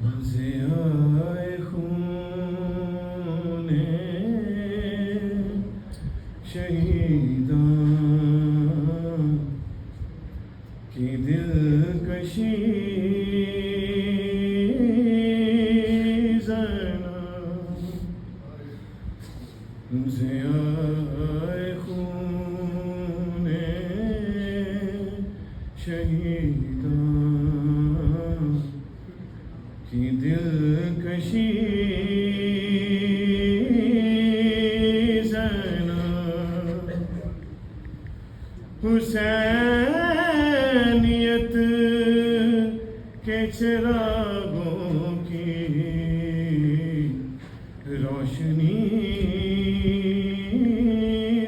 ज़ियाए खूने शहीदां की दिलकशी ज़ना ज़ियाए खूने शहीदां की दिलकशी ज़ना हुसैनियत के चिरागों की रोशनी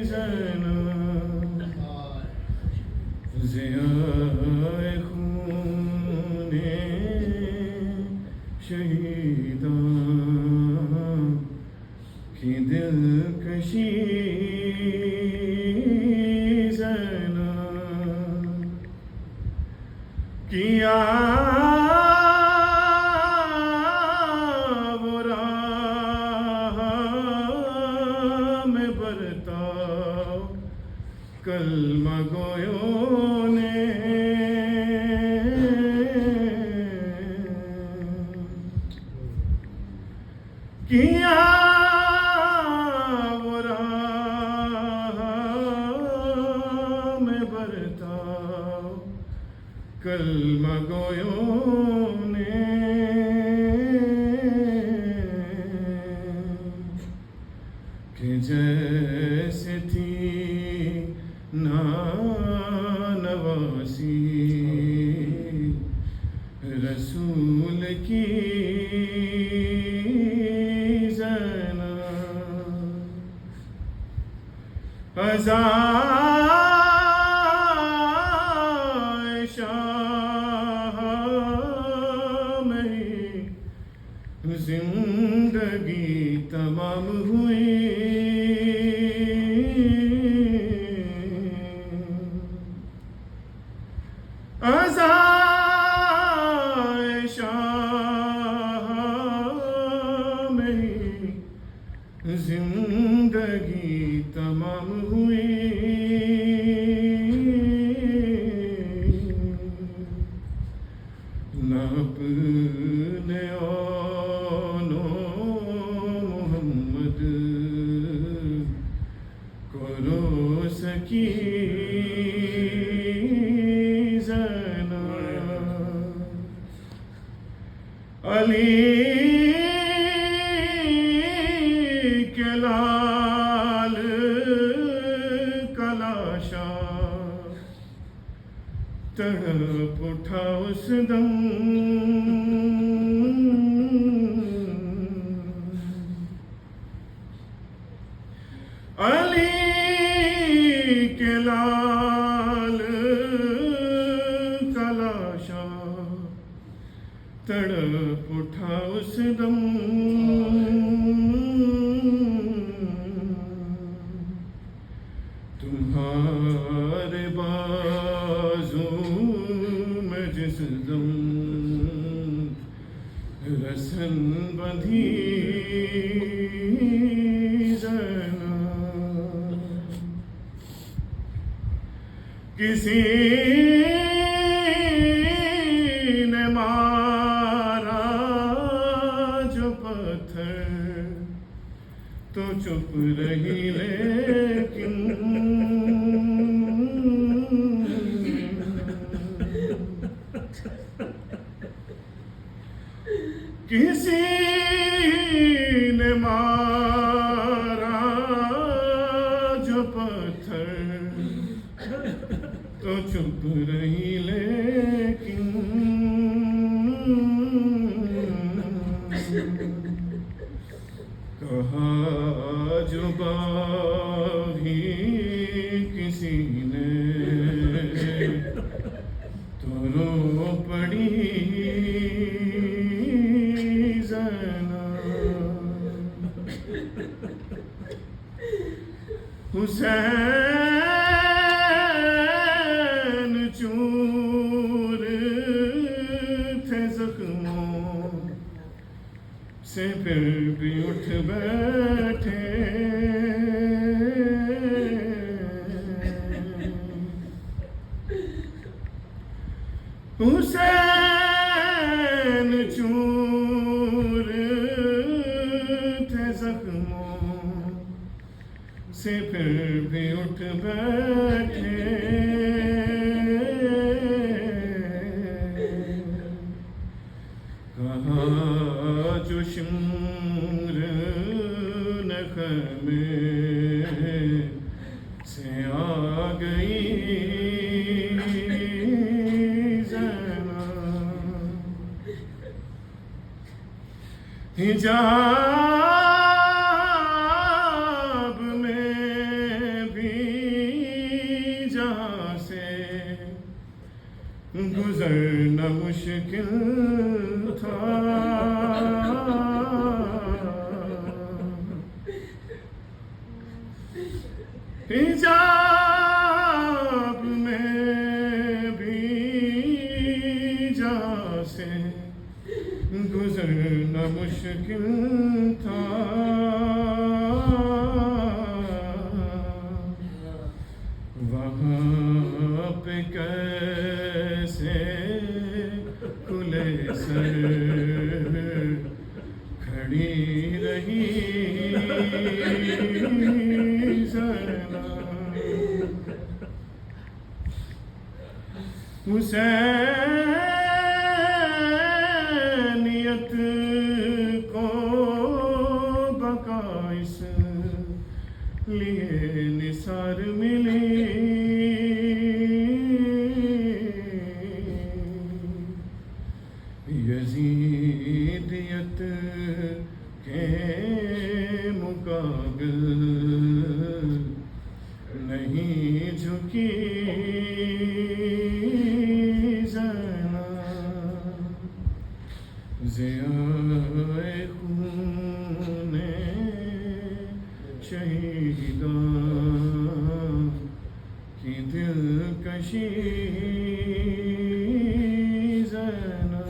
ज़ना ज़ियाए खूने शहीदां की दिलकशी ज़ना किया वो राह में बरताव कलमा गोयों ने किया वो राह में बरताव कलमा गोयों ने कि जैसे थी नानवासी रसूल की ज़ना अज़ाए शाह में जिंदगी तमाम हुई अज़ाए शाह में जिंदगी तमाम हुई न अपने औनो मोहम्मद को रो सकी ज़ना अली के लाल कलाशा तड़प उठा उस दम अली के लाल कलाशा तड़प उठा उस दम तुम्हारे बाजू में जिस दम रसन बंधी ज़ना किसी ने मारा जो पत्थर तो चुप रही लेकिन किसी ने मारा जो पत्थर तो चुप रही लेकिन कहा जुबा भी किसी ने तो रो पड़ी ज़ना हुसैन चूर थे ज़ख्मों से फिर भी उठ बैठे। हुसैन चूर थे जख्मों से फिर भी उठ बैठे। कहा जो शिम्र नख में से आ गई हिजाब में भी जहाँ से गुजरना मुश्किल था। हिजाब में भी जहाँ से गुजरना मुश्किल था। वहाँ पे कैसे खुले सर खड़ी रही ज़रा। हुसैनियत को बका इसलिए निसार मिली। यजीदियत के मुकाबिल नहीं झुकी ज़रा। ज़ियाए खूने शहीदा की दिलकशी ज़रा।